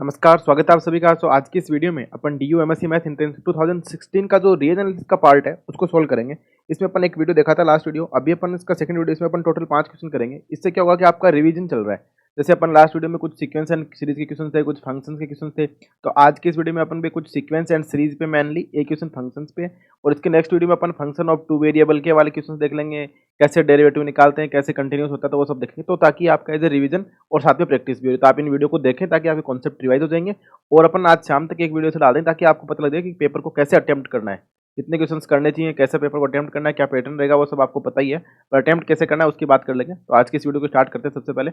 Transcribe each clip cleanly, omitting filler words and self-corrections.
नमस्कार, स्वागत है आप सभी का। आज की इस वीडियो में अपन D U M S C math entrance 2016 का जो रीजन एनालिसिस का पार्ट है उसको सोल्व करेंगे। इसमें अपन एक वीडियो देखा था लास्ट वीडियो, अभी अपन इसका सेकंड वीडियो, इसमें अपन टोटल 5 क्वेश्चन करेंगे। इससे क्या होगा कि आपका रिवीजन चल रहा है। जैसे अपन लास्ट वीडियो में कुछ सीक्वेंस एंड सीरीज के क्वेश्चन थे, कुछ फंक्शंस के क्वेश्चन थे, तो आज की इस वीडियो में अपन भी कुछ सीक्वेंस एंड सीरीज पे मेनली एक क्वेश्चन फंक्शंस पे, और इसके नेक्स्ट वीडियो में अपन फंक्शन ऑफ टू वेरिएबल के वाले क्वेश्चन देख लेंगे, कैसे डेरिवेटिव निकालते हैं, कैसे कंटिन्यूस होता है, तो वो सब देखेंगे। तो ताकि आपका एज ए रिवीजन और साथ में प्रैक्टिस भी हो, तो आप इन वीडियो को देखें ताकि आपके कॉन्सेप्ट रिवाइज हो जाएंगे। और अपन आज शाम तक एक वीडियो से डाल दें ताकि आपको पता लग जाए कि पेपर को कैसे अटेम्प्ट करना है, कितने क्वेश्चंस करने चाहिए, कैसे पेपर को अटेम्प्ट करना है, क्या पैटर्न रहेगा, वो सब आपको पता ही है। पर अटेम्प्ट कैसे करना है उसकी बात कर लेंगे। तो आज की इस वीडियो को स्टार्ट करते हैं। सबसे पहले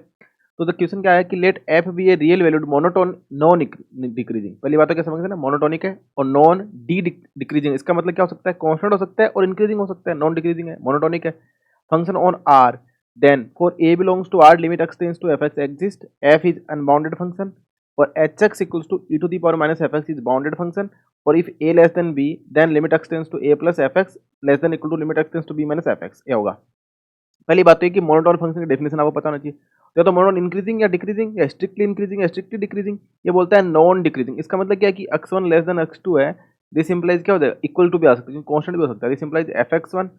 तो द क्वेश्चन क्या है कि let f be a real valued monotone non decreasing. पहली बात तो क्या समझना है, मोनोटोनिक है और नॉन डी डिक्रीजिंग। इसका मतलब क्या हो सकता है, कांस्टेंट हो सकता है और इंक्रीजिंग हो सकता है। नॉन डिक्रीजिंग है, मोनोटोनिक है। Function on R, then for a belongs to R, limit x tends to fx exist, f is unbounded function, for hx equals to e to the power minus fx is bounded function, or if a less than b then limit x tends to a plus fx less than equal to limit x tends to b minus fx। ये होगा। पहली बात तो ये कि monotone function की definition आपको पता होना चाहिए। तो मोनोटोन इंक्रीजिंग या डिक्रीजिंग या स्ट्रिक्टली इंक्रीजिंग या स्ट्रिक्टली डिक्रीजिंग, ये बोलता है नॉन डिक्रीजिंग। इसका मतलब क्या है कि x1 लेस देन x2 है, दिस इंप्लाइज क्या हो जाएगा, इक्वल टू भी आ सकता है, कॉन्स्टेंट भी हो सकता है। This implies fx1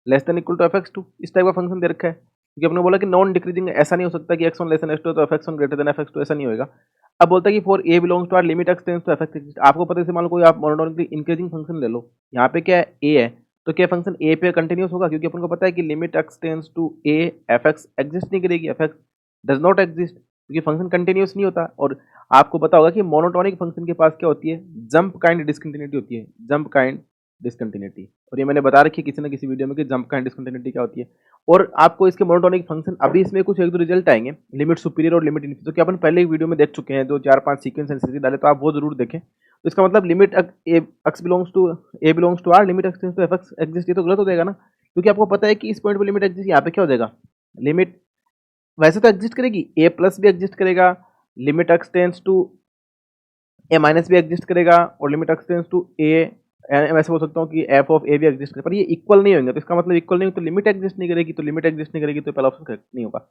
less than equal to fx2। इस टाइप का फंक्शन दे रखा है क्योंकि अपने बोला कि नॉन डिक्रीजिंग है। ऐसा नहीं हो सकता कि x1 लेस देन x2 तो fx1 ग्रेटर देन fx2, ऐसा नहीं होगा। अब बोलता है कि for a belongs to R limit x tends to fx exist. आपको पता है, मान लो कोई आप मोनोटोनिकली इंक्रीजिंग फंक्शन ले लो, यहाँ पे क्या है a है, तो क्या फंक्शन a पे कंटिन्यूस होगा, क्योंकि अपन को पता है कि limit x tends to a fx exist नहीं करेगी, fx डज नॉट एग्जिस्ट, क्योंकि फंक्शन कंटिन्यूस नहीं होता। और आपको पता होगा कि मोनोटोनिक फंक्शन के पास क्या होती है, जंप काइंड डिसकंटिन्यूटी होती है, जंप काइंड डिसकंटिन्यूटी। और ये मैंने बता रखी है किसी ना किसी वीडियो में कि जंप काइंड डिसकंटिन्यूटी क्या होती है। और आपको इसके मोनोटोनिक फंक्शन अभी इसमें कुछ एक दो रिजल्ट आएंगे, लिमिट सुपीरियर और लिमिट इन्फिनिटी, तो क्या अपन पहले एक वीडियो में देख चुके हैं, जो 4-5 सीक्वेंस एंड सीरीज डाले, तो आप वो जरूर देखें। तो इसका मतलब limit x belongs to R limit x tends to f x exist, ये तो गलत हो जाएगा ना, क्योंकि आपको पता है कि इस पॉइंट पे लिमिट एग्जिस्ट, यहाँ पे क्या हो जाएगा, लिमिट वैसे तो एग्जिस्ट करेगी, ए प्लस भी एग्जिस्ट करेगा, limit x tends to a minus भी एग्जिस्ट करेगा, और limit x tends to a, वैसे बोल सकता हूँ कि एफ ऑफ ए भी एग्जिस्ट करेगा, पर ये इक्वल नहीं होंगे। तो इसका मतलब इक्वल नहीं हो तो लिमिट एग्जिस्ट नहीं करेगी, तो लिमिट एग्जिस्ट नहीं करेगी तो पहला ऑप्शन करेक्ट नहीं होगा।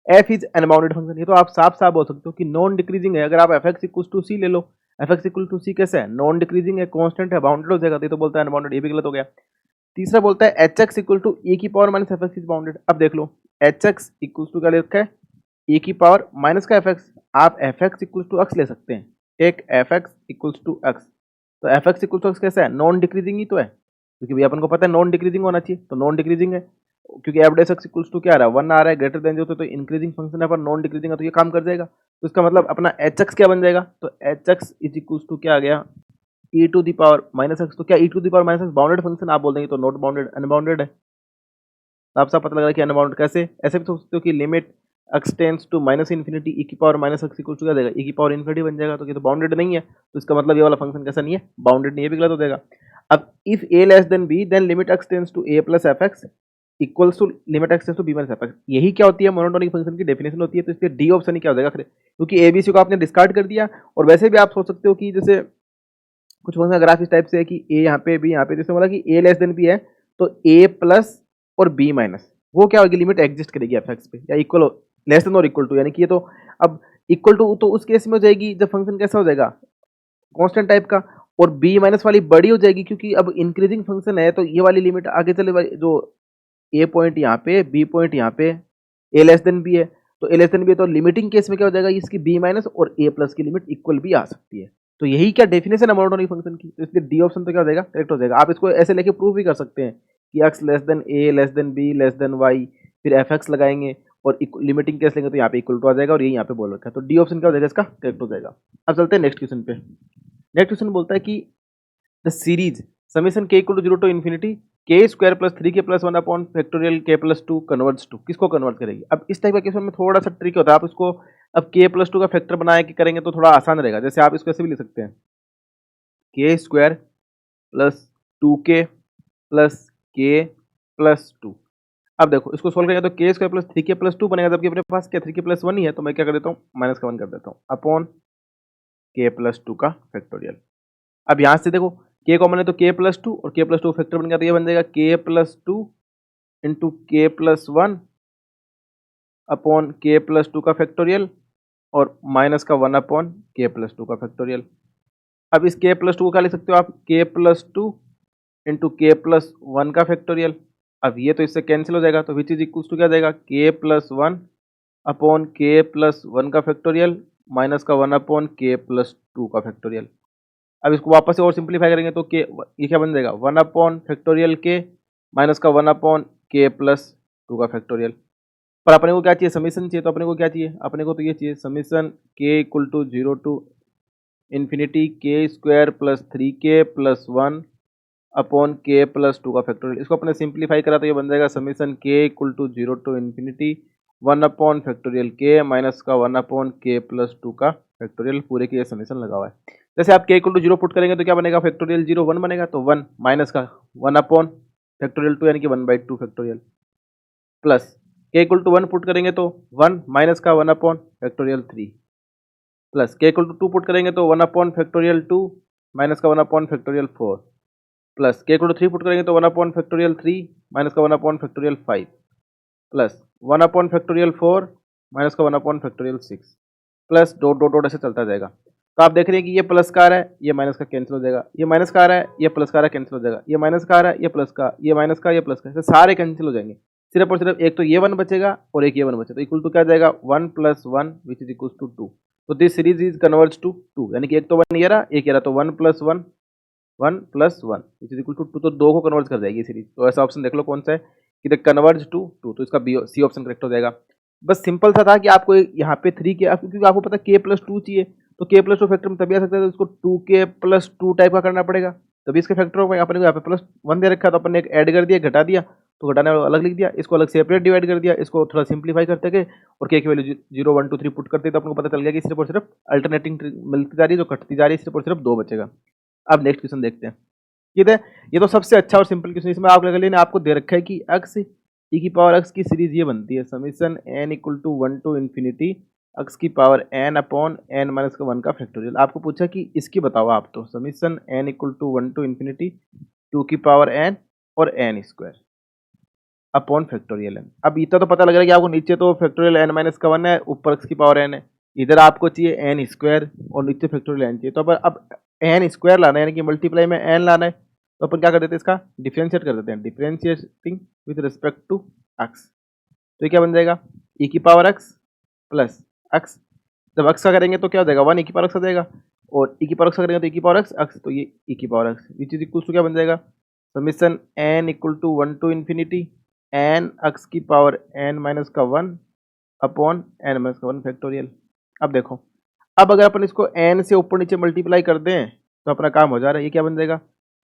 एफ इज अनबाउंडेड फंक्शन, ये तो आप साफ साफ बोल सकते हो कि नॉन डिक्रीजिंग है। अगर आप एफ एक्स इक्वल टू सी ले लो, एफ एक्स इक्वल टू सी कैसे है, नॉन डिक्रीजिंग है, कॉन्स्टेंट है, बाउंडेड हो जाएगा, तो बोलता है अनबाउंडेड, ये भी गलत हो गया। तीसरा बोलता है H X equal to A की power minus F X is bounded. अब देख लो, एच एक्स इक्वल टू क्या ले रखा है, ए की पावर माइनस का एफ एक्स, आप F X equal to X ले सकते हैं, take F X equal to X. तो F X equal to X कैसा है, नॉन डिक्रीजिंग ही तो है, क्योंकि भैया अपन को पता है नॉन डिक्रीजिंग होना चाहिए, तो नॉन डिक्रीजिंग है, क्योंकि f does x equal to क्या आ रहा है, 1 आ रहा है, ग्रेटर देन जो तो इंक्रीजिंग फंक्शन है, पर नॉन डिक्रीजिंग है तो ये काम कर जाएगा। तो इसका मतलब अपना एच एक्स क्या बन जाएगा, तो H X is equal to क्या आ गया, e to the power minus X. तो क्या e to the power minus X bounded function आप बोल देंगे, तो नॉट बाउंडेड, अनबाउंडेड है। साफ साफ पता लग रहा है कि अनबाउंडेड। कैसे, ऐसे भी सोच सकते हो कि limit x tends to minus infinity e की power minus X equal to क्या देगा, ई की पावर इन्फिनिटी बन जाएगा, तो ये तो बाउंडेड नहीं है, तो इसका मतलब ये वाला फंक्शन कैसा नहीं है, बाउंडेड नहीं है, भी गलत हो जाएगा। अब if a less than b then limit x tends to a plus f x equals to limit x tends to b minus F x. यही क्या होती है, मोनोटोनिक फंक्शन की डेफिनेशन होती है। तो इसलिए डी ऑप्शन ही क्या हो जाएगा, क्योंकि ए बी सी को आपने डिस्कार्ड कर दिया। और वैसे भी आप सोच सकते हो कि जैसे कुछ फंक्शन ग्राफ इस टाइप से है कि ए यहाँ पे बी यहाँ पे, जैसे बोला कि ए लेस देन बी है तो ए प्लस और बी माइनस, वो क्या होगी, लिमिट एग्जिस्ट करेगी एफ एक्स पे, या इक्वल लेस देन और इक्वल टू, यानी कि ये तो अब इक्वल टू तो उस केस में हो जाएगी जब फंक्शन कैसा हो जाएगा, कांस्टेंट टाइप का, और बी माइनस वाली बड़ी हो जाएगी, क्योंकि अब इंक्रीजिंग फंक्शन है तो ये वाली लिमिट आगे चले जो ए पॉइंट यहाँ पे, बी पॉइंट यहाँ पे, ए लेस देन बी है, तो ए लेस देन बी है तो लिमिटिंग केस में क्या हो जाएगा, इसकी बी माइनस और ए प्लस की लिमिट इक्वल भी आ सकती है। तो यही क्या डेफिनेशन है मोनोटोनिक फंक्शन की, तो इसलिए डी ऑप्शन तो क्या हो जाएगा, करेक्ट हो जाएगा। आप इसको ऐसे लेके प्रूव भी कर सकते हैं कि x less than a less than b less than y, फिर एफ एक्स लगाएंगे और लिमिटिंग केस लेंगे तो यहाँ पे इक्वल टू आ जाएगा, और ये यहाँ पे बोल रखा है, तो डी ऑप्शन क्या हो जाएगा, इसका करेक्ट हो जाएगा। अब चलते हैं नेक्स्ट क्वेश्चन पे। नेक्स्ट क्वेश्चन बोलता है कि द सीरीज समीशन के इक्वल टू 0 टू इन्फिनिटी के square plus 3k plus 1 upon factorial के प्लस 2 कन्वर्ट्स टू, किसको कन्वर्ट करेगी। अब इस टाइप का क्वेश्चन में थोड़ा सा ट्रिक होता है, आप इसको अब k प्लस 2 का फैक्टर बनाए कि करेंगे तो थोड़ा आसान रहेगा। जैसे आप इसको ऐसे भी लिख सकते हैं, के square plus 2k plus k plus 2। अब देखो इसको सोल्व करेंगे तो के स्क्वायर प्लस 3k प्लस 2 बनेगा, जबकि अपने पास क्या 3k प्लस 1 ही है, तो मैं क्या कर देता हूँ, माइनस का 1 कर देता हूँ अपॉन k प्लस 2 का फैक्टोरियल। अब यहाँ से देखो k कॉमन है तो k प्लस 2 और k प्लस 2 फैक्टर बन गया, तो ये बन जाएगा k plus 2 into k plus 1 upon k plus 2 का फैक्टोरियल और माइनस का 1/k+2 का फैक्टोरियल। अब इस k+2 को क्या लिख सकते हो आप, k+2 इंटू k+1 का फैक्टोरियल। अब ये तो इससे कैंसिल हो जाएगा, तो विच इज इक्वल टू क्या जाएगा, k+1/k+1 का फैक्टोरियल माइनस का 1/k+2 का फैक्टोरियल। अब इसको वापस से और सिंप्लीफाई करेंगे तो के ये क्या बन जाएगा, 1/फैक्टोरियल के माइनस का 1/k+2 का फैक्टोरियल। पर अपने को क्या चाहिए, समीशन चाहिए, तो अपने को क्या चाहिए, अपने को तो ये चाहिए summation k = 0 to infinity k² + 3k+1/k+2 का फैक्टोरियल। इसको अपने सिंप्लीफाई करा तो ये बन जाएगा समीशन k = 0 टू इन्फिनिटी 1/फैक्टोरियल k माइनस का 1/k+2 का फैक्टोरियल। पूरे की ये समीशन लगा हुआ है। जैसे आप k = 0 पुट करेंगे तो क्या बनेगा, फैक्टोरियल 0 1 बनेगा, तो 1 माइनस का 1/फैक्टोरियल 2 यानी कि 1/2 फैक्टोरियल प्लस k = 1 पुट करेंगे तो 1 माइनस का 1/फैक्टोरियल 3 प्लस k = 2 पुट करेंगे तो 1/फैक्टोरियल 2 माइनस का 1/फैक्टोरियल 4 प्लस k = 3 पुट करेंगे तो 1/फैक्टोरियल 3 माइनस का 1/फैक्टोरियल 5 प्लस 1/फैक्टोरियल 4 माइनस का 1/फैक्टोरियल 6 प्लस डॉट डॉट डॉट ऐसे चलता जाएगा। तो आप देख रहे हैं कि ये प्लस का आ रहा है, ये माइनस का कैंसिल हो जाएगा, ये माइनस का आ रहा है, ये प्लस का आ रहा है, कैंसिल हो जाएगा, ये माइनस का आ रहा है, ये प्लस का, ये माइनस का, ये प्लस का, सारे कैंसिल हो जाएंगे। सिर्फ और सिर्फ एक तो ये 1 बचेगा और एक ये 1 बचेगा, तो इक्वल टू क्या जाएगा, 1 + 1 विच इज इक्वल टू 2। तो this series is converge to 2, यानी कि एक तो 1 ये रहा, एक ये रहा, तो 1 + 1 1 + 1 विच इज इक्वल टू 2, तो 2 को कन्वर्ज कर जाएगी सीरीज। तो ऐसा ऑप्शन देख लो कौन सा है कि द कन्वर्ज टू 2, तो इसका बी सी ऑप्शन करेक्ट हो जाएगा। बस सिंपल सा था कि आपको यहाँ पे 3 के, क्योंकि आपको पता k + 2 चाहिए, तो k+2 फैक्टर में तभी आ सकता है, तो इसको 2k+2 टाइप का करना पड़ेगा, तभी इसके फैक्टर हो पाएगा। अपने को यहाँ पे +1 दे रखा, तो अपन ने एक ऐड कर दिया, घटा दिया, तो घटाने वाला अलग लिख दिया, इसको अलग सेपरेट डिवाइड कर दिया, इसको थोड़ा सिंप्लीफाई करते गए और k की वैल्यू 0 1 2 3 पुट करते, तो अपने को पता चल गया कि सिर्फ और सिर्फ अल्टरनेटिंग मिलती जा रही है, जो घटती जा रही है, सिर्फ और सिर्फ 2 बचेगा। अब नेक्स्ट क्वेश्चन देखते हैं। ये तो सबसे अच्छा और सिंपल क्वेश्चन, इसमें आप लगा लेना, आपको दे रखा है कि x e⁻x की सीरीज ये बनती है summation n = 1 to infinity x⁻n/n-1 का फैक्टोरियल। आपको पूछा कि इसकी बताओ आप, तो summation n = 1 to infinity 2n और n² अपॉन फैक्टोरियल n। अब इतना तो पता लग रहा है कि आपको नीचे तो फैक्टोरियल n-1 है, ऊपर x⁻n है, इधर आपको चाहिए n² और नीचे फैक्टोरियल n चाहिए, तो अब n² लाना है, यानी कि मल्टीप्लाई में n लाना है, तो अपन क्या कर देते हैं, इसका डिफरेंशिएट कर देते हैं, differentiating with respect to x। तो ये क्या बन जाएगा, e⁻x प्लस x, जब x का करेंगे तो क्या हो जाएगा, 1 e⁻x हो जाएगा, और e⁻x का करेंगे तो e⁻x, तो ये e⁻x which is equal to क्या बन जाएगा, summation n = 1 to infinity n(x⁻n-1) upon n-1 factorial. अब देखो, अब अगर अपन इसको n से ऊपर नीचे मल्टीप्लाई कर दें तो अपना काम हो जा रहा है। ये क्या बन जाएगा,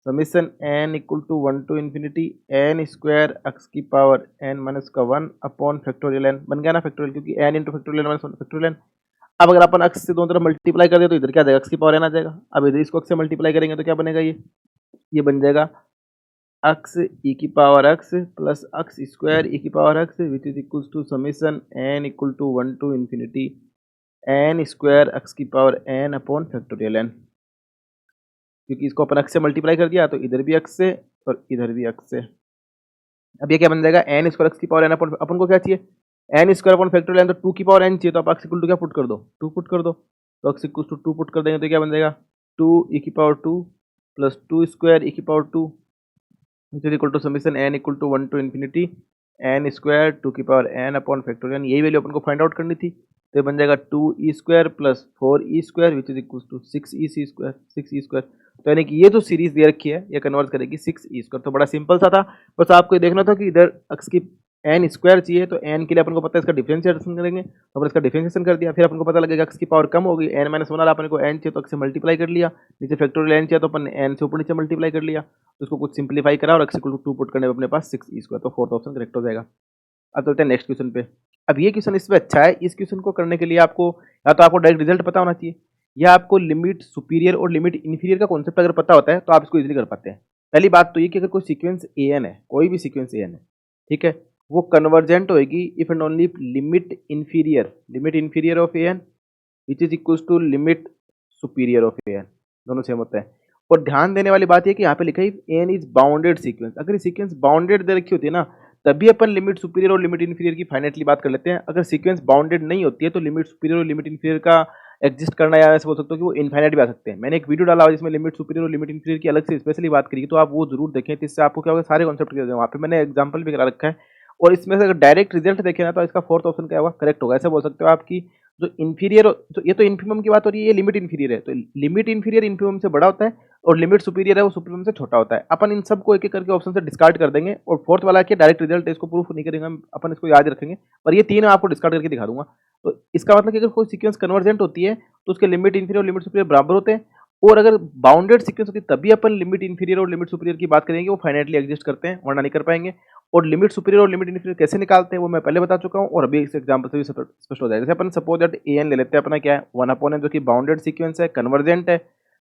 summation n = 1 to infinity n² x⁻n-1 upon factorial n बन गया ना फैक्टोरियल, क्योंकि n into factorial n factorial n। अब अगर अपन x से दोनों तरफ मल्टीप्लाई कर दे तो इधर क्या जाएगा, x⁻n आ जाएगा। अब इधर इसको x से मल्टीप्लाई करेंगे तो क्या बनेगा, ये बन जाएगा x e⁻x plus x² e⁻x which is equal to summation n = 1 to infinity n² x⁻n upon factorial n। क्योंकि इसको अपन x से मल्टीप्लाई कर दिया तो इधर भी x से और इधर भी x से। अब ये क्या बन जाएगा, n² x⁻n अपॉन, अपन को क्या चाहिए, n² अपॉन फैक्टोरियल n, तो 2n चाहिए, तो आप x = क्या पुट कर दो, 2 पुट कर दो, तो x = 2 पुट कर देंगे तो क्या बन जाएगा, 2e⁻2 plus 2² e⁻2 which is equal to summation n = 1 to infinity n² 2n upon factorial. यही वैल्यू अपन को फाइंड आउट करनी थी, तो ये बन जाएगा 2e² plus 4e² which is equal to 6e²। तो यानी कि ये जो सीरीज दे रखी है ये कन्वर्ट करेगी 6e²। तो बड़ा सिंपल सा था, बस आपको ये देखना था कि इधर x की n² चाहिए, तो n के लिए अपन को पता है इसका डिफरेंशिएशन करेंगे, तो अपन इसका डिफरेंशिएशन कर दिया, फिर अपन को पता लगेगा x की पावर कम होगी, n-1 अपन को n चाहिए तो x से मल्टीप्लाई कर लिया, नीचे फैक्टोरियल n चाहिए तो अपन n से ऊपर नीचे मल्टीप्लाई कर लिया, तो इसको कुछ सिंप्लीफाई करा और x = 2 पुट करने में अपने पास 6e², तो फोर्थ ऑप्शन करेक्ट हो जाएगा। अब चलते हैं नेक्स्ट क्वेश्चन पे। अब ये क्वेश्चन इसमें अच्छा है, इस क्वेश्चन को करने के लिए आपको या तो आपको डायरेक्ट रिजल्ट पता होना चाहिए, या आपको लिमिट सुपीरियर और लिमिट इन्फीरियर का कॉन्सेप्ट अगर पता होता है तो आप इसको इजीली कर पाते हैं। पहली बात तो ये कि अगर कोई सीक्वेंस an है, कोई भी सीक्वेंस an है, ठीक है, वो कन्वर्जेंट होएगी if and only limit inferior of an which is equal to limit superior of an, दोनों सेम होता है। और ध्यान देने वाली बात ये कि यहाँ पे लिखा है एन इज बाउंडेड सीक्वेंस। अगर ये सीक्वेंस बाउंडेड दे रखी होती है ना, तभी अपन लिमिट सुपीरियर और लिमिट इन्फीरियर की फाइनाइटली बात कर लेते हैं। अगर सीक्वेंस बाउंडेड नहीं होती है तो लिमिट सुपीरियर और लिमिट इन्फीरियर का एग्जिस्ट करना, या ऐसे बोल सकते हो कि वो इनफाइनाइट भी आ सकते हैं। मैंने एक वीडियो डाला हुआ जिसमें लिमिट सुपीरियर और लिमिट इन्फीरियर की अलग से स्पेशली बात करी, तो आप वो जरूर देखें, तो इससे आपको क्या होगा, सारे कॉन्सेप्ट क्लियर होंगे। वहाँ पे मैंने एग्जाम्पल भी करा रखा है। और इसमें से अगर डायरेक्ट रिजल्ट देखें ना, तो इसका फोर्थ ऑप्शन क्या होगा, करेक्ट होगा। ऐसा बोल सकते हो आपकी जो इन्फीरियर, तो ये तो इन्फीमम की बात हो रही है, ये लिमिट इन्फीरियर है, तो लिमिट इन्फीरियर इन्फीमम से बड़ा होता है और लिमिट सुपीरियर है वो सुपीरियम से छोटा होता है। अपन इन सबको एक एक करके ऑप्शन से डिस्कार्ड कर देंगे, और फोर्थ वाला क्या डायरेक्ट रिजल्ट है, इसको प्रूफ नहीं करेंगे अपन, इसको याद रखेंगे। पर ये तीन आपको डिस्कार्ड करके दिखा दूंगा। तो इसका मतलब कि अगर कोई सीक्वेंस कन्वर्जेंट होती है तो उसके लिमिट इन्फीरियर और लिमिट सुपीरियर बराबर होते हैं, और अगर बाउंडेड सीक्वेंस होती है तभी अपन लिमिट इन्फीरियर और लिमिट सुपीरियर की बात करेंगे, वो फाइनाइटली एग्जिस्ट करते हैं, वरना नहीं कर पाएंगे। और लिमिट सुपीरियर और लिमिट इन्फीरियर कैसे निकालते हैं वो मैं पहले बता चुका हूँ, और अभी इस एग्जांपल से भी स्पष्ट हो जाएगा। जैसे अपन सपोज दैट ए एन ले लेते हैं, अपना क्या है 1/n, जो कि बाउंडेड सीक्वेंस है, कन्वर्जेंट है,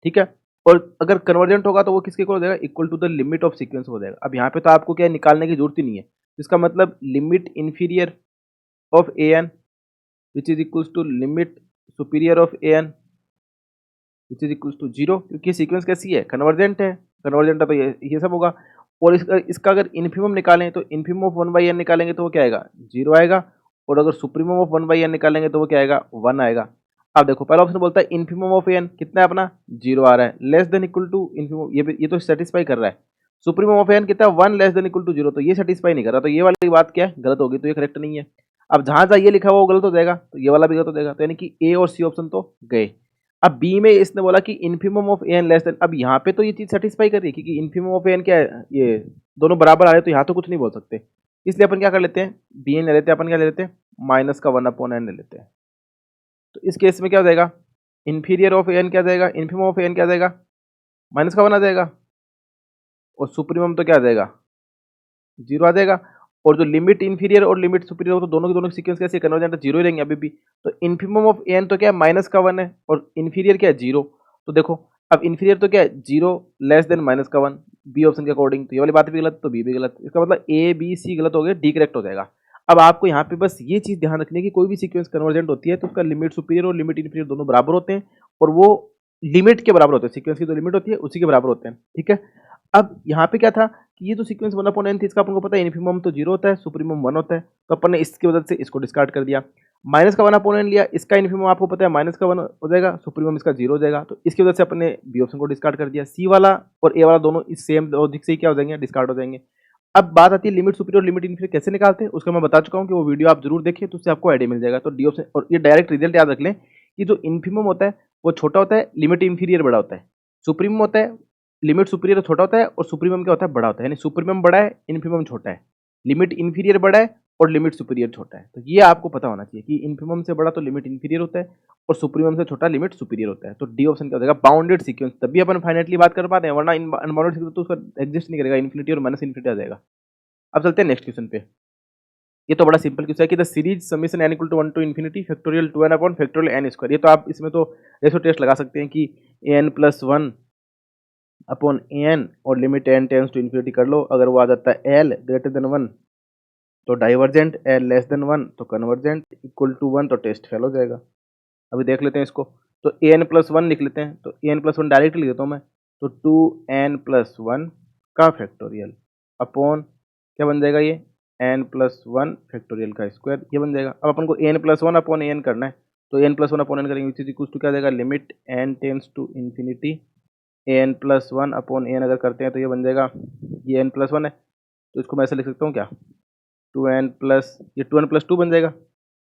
ठीक है। और अगर कन्वर्जेंट होगा तो वो किसके इक्वल हो जाएगा, equal to the limit of sequence हो जाएगा। अब यहाँ पे तो आपको क्या है, निकालने की जरूरत ही नहीं है। इसका मतलब limit inferior of a n which is equal to limit superior of a n which is equal to 0, क्योंकि सीक्वेंस कैसी है, कन्वर्जेंट है। कन्वर्जेंट है तो ये सब होगा। और इसका अगर इन्फीमम निकालें तो इन्फीमम ऑफ 1/n निकालेंगे तो वो क्या आएगा, 0 आएगा। और अगर सुप्रीमम ऑफ 1/n निकालेंगे तो वो क्या आएगा, 1 आएगा। अब देखो पहला ऑप्शन बोलता है इन्फीमम ऑफ एन कितना है अपना, 0 आ रहा है, less than equal to infimum, ये तो सेटिस्फाई कर रहा है। सुप्रीमम ऑफ एन कितना है, 1 लेस देन इक्वल टू 0, तो ये सेटिस्फाई नहीं कर रहा, तो ये वाली बात क्या है, गलत होगी, तो ये करेक्ट नहीं है। अब जहां जहां ये लिखा हुआ वो गलत हो जाएगा, तो ये वाला भी गलत हो जाएगा, तो यानी कि ए और सी ऑप्शन तो गए। अब बी में इसने बोला कि infimum of n less than, अब यहाँ पे तो ये चीज सेटिस्फाई कर रही है, क्योंकि इन्फीमम ऑफ एन क्या है, ये दोनों बराबर आ रहे हैं, तो यहाँ तो कुछ नहीं बोल सकते। इसलिए अपन क्या कर लेते हैं, बी एन ले लेते हैं, अपन क्या ले लेते हैं, -1/n ले लेते हैं। तो इस केस में क्या हो जाएगा, इन्फीरियर ऑफ एन क्या जाएगा, इन्फीमम ऑफ एन क्या जाएगा, -1 आ जाएगा। और सुप्रीमम तो क्या आ जाएगा, 0 आ जाएगा। और जो लिमिट इन्फीरियर और लिमिट सुपीरियर हो तो दोनों के दोनों सीक्वेंस कैसे कन्वर्जेंट, 0 ही रहेंगे अभी भी। तो इन्फीमम ऑफ एन तो क्या है, -1 है, और इन्फीरियर क्या है, 0। तो देखो अब इन्फीरियर तो क्या है, 0 लेस देन -1, बी ऑप्शन के अकॉर्डिंग। तो ये वाली बात भी गलत, तो बी भी गलत। इसका मतलब ए बी सी गलत हो गया, डी करेक्ट हो जाएगा। अब आपको यहाँ पे बस ये चीज ध्यान रखनी है कि कोई भी सीक्वेंस कन्वर्जेंट होती है तो उसका लिमिट सुपीरियर और लिमिट इन्फीरियर दोनों बराबर होते हैं, और वो लिमिट के बराबर होते हैं, सीक्वेंस की जो लिमिट होती है उसी के बराबर होते हैं, ठीक है। अब यहाँ पे क्या था कि ये जो सीक्वेंस 1/n थी, इसका अपन को पता है इन्फीमम तो 0 होता है, सुप्रीमम 1 होता है, तो अपन ने इसकी वजह से इसको डिस्कार्ड कर दिया। -1/n लिया, इसका इन्फीमम आपको पता है -1 हो जाएगा, सुप्रीमम इसका 0 हो जाएगा, तो इसकी वजह से अपन ने बी ऑप्शन को डिस्कार्ड कर दिया। सी वाला और ए वाला दोनों इस सेम लॉजिक से ही क्या हो जाएंगे, डिस्कार्ड हो जाएंगे। अब बात आती है लिमिट सुपीरियर और लिमिट इन्फीरियर कैसे निकालते हैं, उसका मैं बता चुका हूँ कि वो वीडियो आप जरूर देखिए, तो उससे आपको आइडिया मिल जाएगा। तो डी ऑप्शन, और ये डायरेक्ट रिजल्ट याद रख लें कि जो इन्फीमम होता है वो छोटा होता है, लिमिट इन्फीरियर बड़ा होता है। सुप्रीमम होता है, लिमिट सुपीरियर छोटा होता है, और सुप्रीमम क्या होता है, बड़ा होता है। यानी सुप्रीमम बड़ा है, इन्फीमम छोटा है, लिमिट इन्फीरियर बड़ा है और लिमिट सुपीरियर छोटा है। तो ये आपको पता होना चाहिए कि इन्फीमम से बड़ा तो लिमिट इन्फीरियर होता है, और सुप्रीमम से छोटा लिमिट सुपीरियर होता है। तो डी ऑप्शन क्या हो जाएगा, बाउंडेड सीक्वेंस, तभी अपन फाइनाइटली बात कर पाते हैं, वरना अनबाउंडेड सीक्वेंस तो उसका एग्जिस्ट नहीं करेगा, इन्फिनिटी और माइनस इन्फिनिटी आ जाएगा। अब चलते हैं नेक्स्ट क्वेश्चन पे। ये तो बड़ा सिंपल क्वेश्चन है कि the series summation n = 1 to infinity factorial 2n upon factorial n square. ये तो आप इसमें तो रेशो टेस्ट लगा सकते हैं कि n+1 अपॉन एन और limit n tends to infinity कर लो। अगर वो आ जाता है l > 1 तो डाइवर्जेंट, l < 1 तो कन्वर्जेंट, इक्वल टू 1 तो टेस्ट फेल हो जाएगा। अभी देख लेते हैं इसको। तो an+1 लिख लेते हैं, तो an+1 डायरेक्ट लिख देता हूँ मैं, तो 2n+1 का फैक्टोरियल अपॉन क्या बन जाएगा, ये n+1 फैक्टोरियल का स्क्वायर, ये बन जाएगा। अब अपन को n+1 अपॉन एन करना है, तो n+1 अपॉन एन करेंगे, विच इज इक्वल टू क्या जाएगा, limit n tends to infinity n+1 upon n अगर करते हैं तो ये बन जाएगा, ये n+1 है तो इसको मैं ऐसे लिख सकता हूँ क्या, 2n+2 बन जाएगा।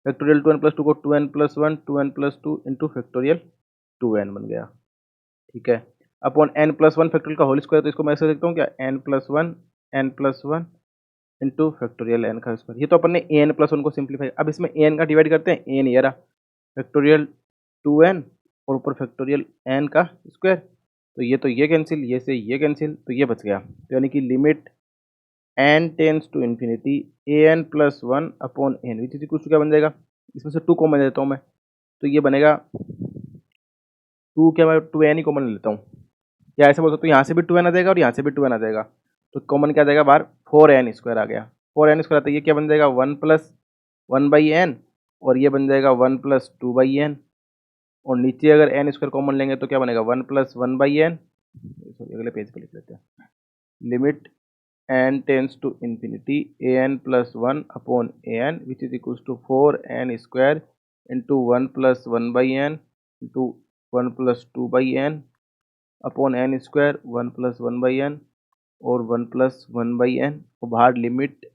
फैक्टोरियल 2n+2 को 2n+1 2n+2 into factorial 2n बन गया, ठीक है। अपॉन n+1 फैक्टोरियल का होल स्क्वायर, तो इसको मैं ऐसे लिखता हूँ क्या, n+1 इंटू फैक्टोरियल n का स्क्वायर। ये तो अपन ने an+1 को सिंप्लीफाई, अब इसमें an का डिवाइड करते हैं, an ये रहा फैक्टोरियल 2n और ऊपर फैक्टोरियल n का स्क्वायर, तो ये कैंसिल, ये से ये कैंसिल, तो ये बच गया। तो यानी कि limit n tends to infinity an+1 upon n which is equal to क्या बन जाएगा, इसमें से 2 कॉमन लेता हूँ मैं, तो ये बनेगा 2, क्या मैं 2n ही कॉमन लेता हूँ, या ऐसे बोल सकते हो यहाँ से भी 2n आ जाएगा और यहाँ से भी 2n आ जाएगा, तो कॉमन क्या आ जाएगा बाहर, 4n स्क्वायर आ गया। 4n स्क्वायर आता है, ये क्या बन जाएगा 1+1/n, और ये बन जाएगा 1+2/n, और नीचे अगर n स्क्वायर कॉमन लेंगे तो क्या बनेगा 1+1/n। सॉरी अगले पेज पे लिख लेते हैं, limit n tends to infinity an plus 1 upon an which is equals to 4n square into 1 plus 1 by n into 1 plus 2 by n upon n square 1 plus 1 by n और 1 plus 1 by n और बाहर limit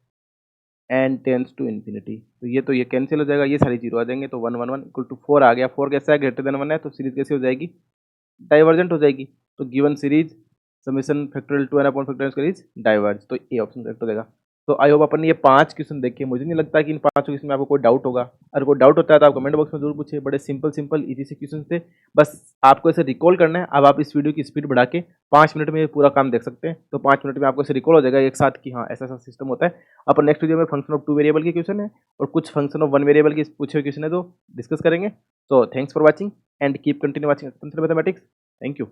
n tends to infinity. तो ये cancel हो जाएगा, ये सारी zero आ जाएंगे, तो 1 1 1 इक्वल टू 4 आ गया। 4 कैसे है, ग्रेटर देन 1 है, तो सीरीज कैसे हो जाएगी, डाइवर्जेंट हो जाएगी। तो given series summation factorial 2n upon factorial square is diverge, तो ये ऑप्शन करेक्ट हो जाएगा। तो आई होप अपन ने ये 5 क्वेश्चन देखे। मुझे नहीं लगता कि इन 5 क्वेश्चन में आपको कोई डाउट होगा। अगर कोई डाउट होता है तो आप कमेंट बॉक्स में जरूर पूछिए। बड़े सिंपल इजी से क्वेश्चन थे, बस आपको इसे रिकॉल करना है। अब आप इस वीडियो की स्पीड बढ़ा के 5 मिनट में ये पूरा काम देख सकते हैं। तो 5 मिनट में आपको इसे रिकॉल हो जाएगा एक साथ कि हाँ ऐसा ऐसा सिस्टम होता है। अपन नेक्स्ट वीडियो में फंक्शन ऑफ 2 वेरिएबल के क्वेश्चन है और कुछ फंक्शन ऑफ 1 वेरिएबल के पूछे हुए क्वेश्चन है तो डिस्कस करेंगे। So thanks for watching and keep continue watching mathematics. Thank you.